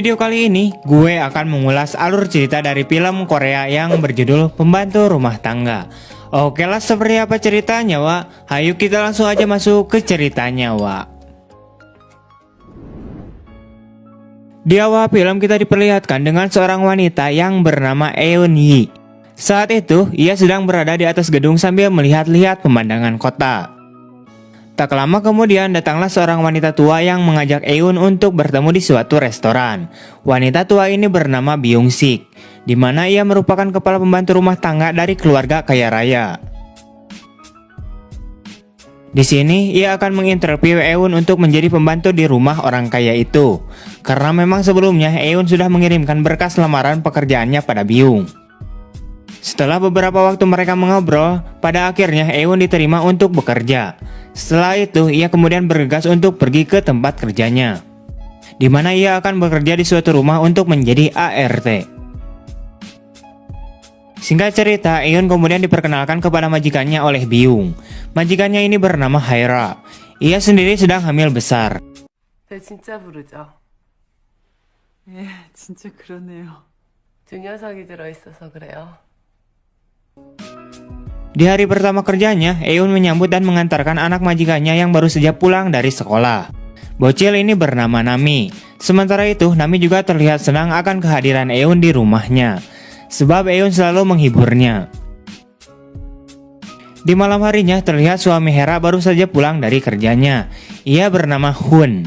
video kali ini, gue akan mengulas alur cerita dari film Korea yang berjudul Pembantu Rumah Tangga. Oke lah, seperti apa ceritanya, Wak? Hayu kita langsung aja masuk ke ceritanya, Wak. Di awal film kita diperlihatkan dengan seorang wanita yang bernama Eun Hee. Saat itu, ia sedang berada di atas gedung sambil melihat-lihat pemandangan kota. Tak lama kemudian datanglah seorang wanita tua yang mengajak Eun untuk bertemu di suatu restoran. Wanita tua ini bernama Byung Sik, di mana ia merupakan kepala pembantu rumah tangga dari keluarga kaya raya. Di sini ia akan menginterview Eun untuk menjadi pembantu di rumah orang kaya itu, karena memang sebelumnya Eun sudah mengirimkan berkas lamaran pekerjaannya pada Byung. Setelah beberapa waktu mereka mengobrol, pada akhirnya Eun diterima untuk bekerja. Setelah itu, ia kemudian bergegas untuk pergi ke tempat kerjanya, di mana ia akan bekerja di suatu rumah untuk menjadi ART. Singkat cerita, Eun kemudian diperkenalkan kepada majikannya oleh Byung. Majikannya ini bernama Haira. Ia sendiri sedang hamil besar. 네, 진짜 부르죠. 예, 진짜 그러네요. 두 녀석이 들어있어서 그래요. Di hari pertama kerjanya, Eun menyambut dan mengantarkan anak majikannya yang baru saja pulang dari sekolah. Bocil ini bernama Nami. Sementara itu, Nami juga terlihat senang akan kehadiran Eun di rumahnya, sebab Eun selalu menghiburnya. Di malam harinya, terlihat suami Hera baru saja pulang dari kerjanya. Ia bernama Hun.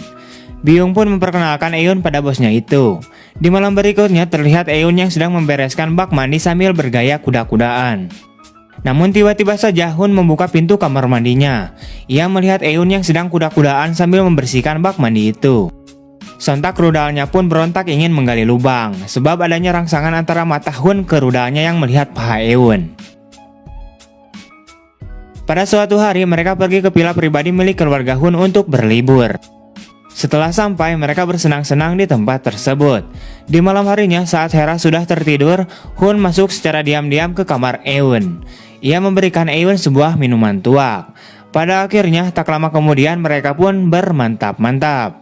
Byung pun memperkenalkan Eun pada bosnya itu. Di malam berikutnya, terlihat Eun yang sedang membereskan bak mandi sambil bergaya kuda-kudaan. Namun tiba-tiba saja Hun membuka pintu kamar mandinya. Ia melihat Eun yang sedang kuda-kudaan sambil membersihkan bak mandi itu. Sontak rudalnya pun berontak ingin menggali lubang, sebab adanya rangsangan antara mata Hun ke rudalnya yang melihat paha Eun. Pada suatu hari mereka pergi ke villa pribadi milik keluarga Hun untuk berlibur. Setelah sampai, mereka bersenang-senang di tempat tersebut. Di malam harinya saat Hera sudah tertidur, Hun masuk secara diam-diam ke kamar Eun. Ia memberikan Eun sebuah minuman tuak. Pada akhirnya, tak lama kemudian mereka pun bermantap-mantap.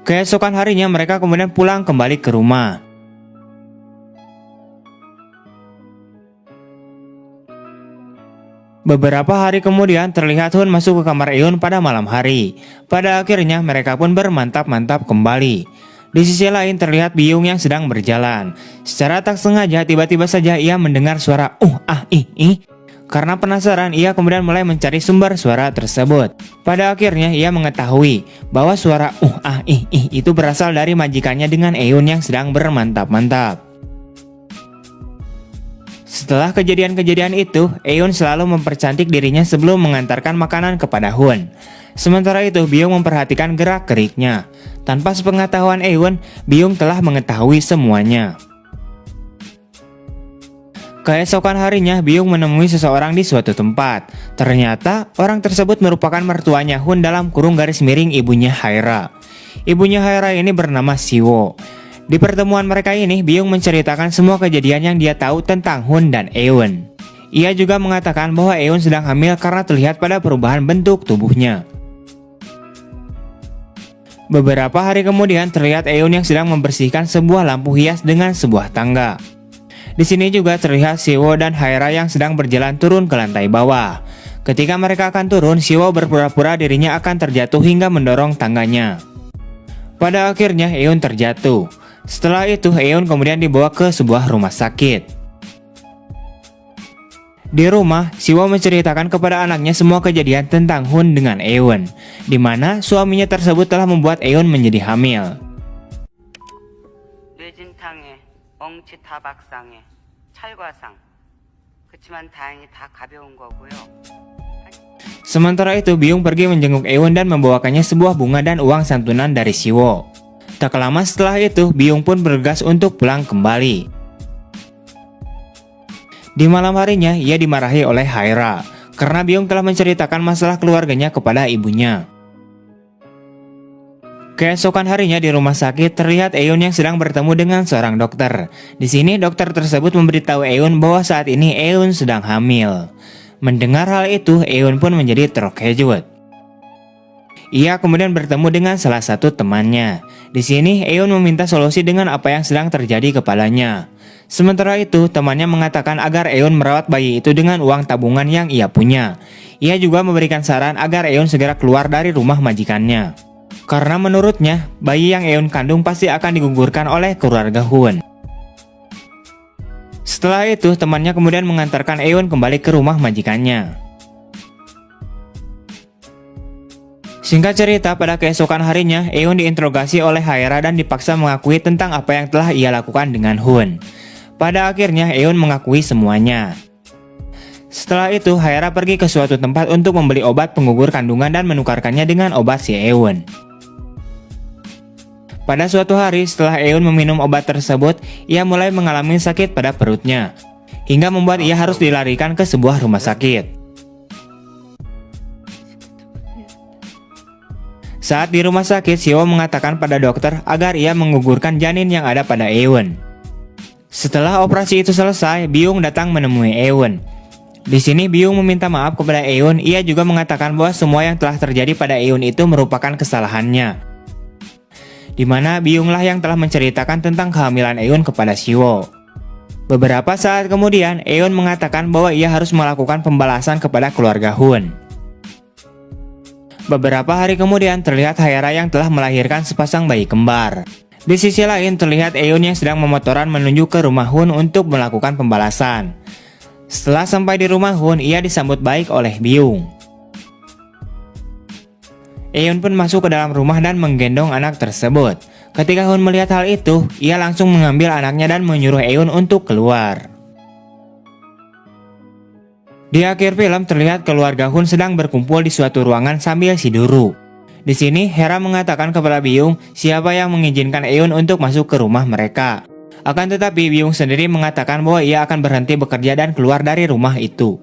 Keesokan harinya mereka kemudian pulang kembali ke rumah. Beberapa hari kemudian terlihat Hun masuk ke kamar Eun pada malam hari. Pada akhirnya mereka pun bermantap-mantap kembali. Di sisi lain terlihat Byung yang sedang berjalan. Secara tak sengaja tiba-tiba saja ia mendengar suara ih. Karena penasaran ia kemudian mulai mencari sumber suara tersebut. Pada akhirnya ia mengetahui bahwa suara ih itu berasal dari majikannya dengan Eun yang sedang bermantap-mantap. Setelah kejadian-kejadian itu, Eun selalu mempercantik dirinya sebelum mengantarkan makanan kepada Hun. Sementara itu, Byung memperhatikan gerak-geriknya. Tanpa sepengetahuan Eun, Byung telah mengetahui semuanya. Keesokan harinya, Byung menemui seseorang di suatu tempat. Ternyata, orang tersebut merupakan mertuanya Hun dalam kurung garis miring ibunya Haira. Ibunya Haira ini bernama Siwo. Di pertemuan mereka ini, Byung menceritakan semua kejadian yang dia tahu tentang Hun dan Eun. Ia juga mengatakan bahwa Eun sedang hamil karena terlihat pada perubahan bentuk tubuhnya. Beberapa hari kemudian terlihat Eun yang sedang membersihkan sebuah lampu hias dengan sebuah tangga. Di sini juga terlihat Siwo dan Haira yang sedang berjalan turun ke lantai bawah. Ketika mereka akan turun, Siwo berpura-pura dirinya akan terjatuh hingga mendorong tangganya. Pada akhirnya Eun terjatuh. Setelah itu, Eun kemudian dibawa ke sebuah rumah sakit. Di rumah, Siwo menceritakan kepada anaknya semua kejadian tentang Hun dengan Eun, di mana suaminya tersebut telah membuat Eun menjadi hamil. 뇌진탕에 엉치타박상에 찰과상. 그치만 다행히 다 가벼운 거고요. Sementara itu, Byung pergi menjenguk Eun dan membawakannya sebuah bunga dan uang santunan dari Siwo. Tak lama setelah itu, Byung pun bergegas untuk pulang kembali. Di malam harinya, ia dimarahi oleh Haira karena Byung telah menceritakan masalah keluarganya kepada ibunya. Keesokan harinya di rumah sakit terlihat Eun yang sedang bertemu dengan seorang dokter. Di sini dokter tersebut memberitahu Eun bahwa saat ini Eun sedang hamil. Mendengar hal itu, Eun pun menjadi terkejut. Ia kemudian bertemu dengan salah satu temannya. Di sini Eun meminta solusi dengan apa yang sedang terjadi kepadanya. Sementara itu, temannya mengatakan agar Eun merawat bayi itu dengan uang tabungan yang ia punya. Ia juga memberikan saran agar Eun segera keluar dari rumah majikannya. Karena menurutnya, bayi yang Eun kandung pasti akan digugurkan oleh keluarga Hun. Setelah itu, temannya kemudian mengantarkan Eun kembali ke rumah majikannya. Singkat cerita, pada keesokan harinya, Eun diinterogasi oleh Haera dan dipaksa mengakui tentang apa yang telah ia lakukan dengan Hun. Pada akhirnya, Eun mengakui semuanya. Setelah itu, Haera pergi ke suatu tempat untuk membeli obat penggugur kandungan dan menukarkannya dengan obat si Eun. Pada suatu hari, setelah Eun meminum obat tersebut, ia mulai mengalami sakit pada perutnya, hingga membuat ia harus dilarikan ke sebuah rumah sakit. Saat di rumah sakit, Siwo mengatakan pada dokter agar ia menggugurkan janin yang ada pada Eun. Setelah operasi itu selesai, Byung datang menemui Eun. Di sini Byung meminta maaf kepada Eun. Ia juga mengatakan bahwa semua yang telah terjadi pada Eun itu merupakan kesalahannya. Di mana Byunglah yang telah menceritakan tentang kehamilan Eun kepada Siwo. Beberapa saat kemudian, Eun mengatakan bahwa ia harus melakukan pembalasan kepada keluarga Hun. Beberapa hari kemudian terlihat Haera yang telah melahirkan sepasang bayi kembar. Di sisi lain terlihat Eun yang sedang memotoran menuju ke rumah Hun untuk melakukan pembalasan. Setelah sampai di rumah Hun, ia disambut baik oleh Byung. Eun pun masuk ke dalam rumah dan menggendong anak tersebut. Ketika Hun melihat hal itu, ia langsung mengambil anaknya dan menyuruh Eun untuk keluar. Di akhir film terlihat keluarga Hun sedang berkumpul di suatu ruangan sambil siduru. Di sini Hera mengatakan kepada Byung siapa yang mengizinkan Eun untuk masuk ke rumah mereka. Akan tetapi Byung sendiri mengatakan bahwa ia akan berhenti bekerja dan keluar dari rumah itu.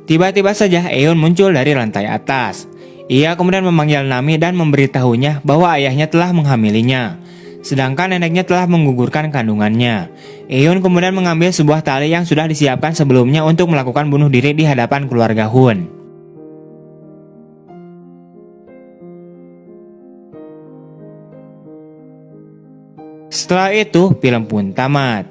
Tiba-tiba saja Eun muncul dari lantai atas. Ia kemudian memanggil Nami dan memberitahunya bahwa ayahnya telah menghamilinya. Sedangkan neneknya telah menggugurkan kandungannya. Eun kemudian mengambil sebuah tali yang sudah disiapkan sebelumnya untuk melakukan bunuh diri di hadapan keluarga Hun. Setelah itu, film pun tamat.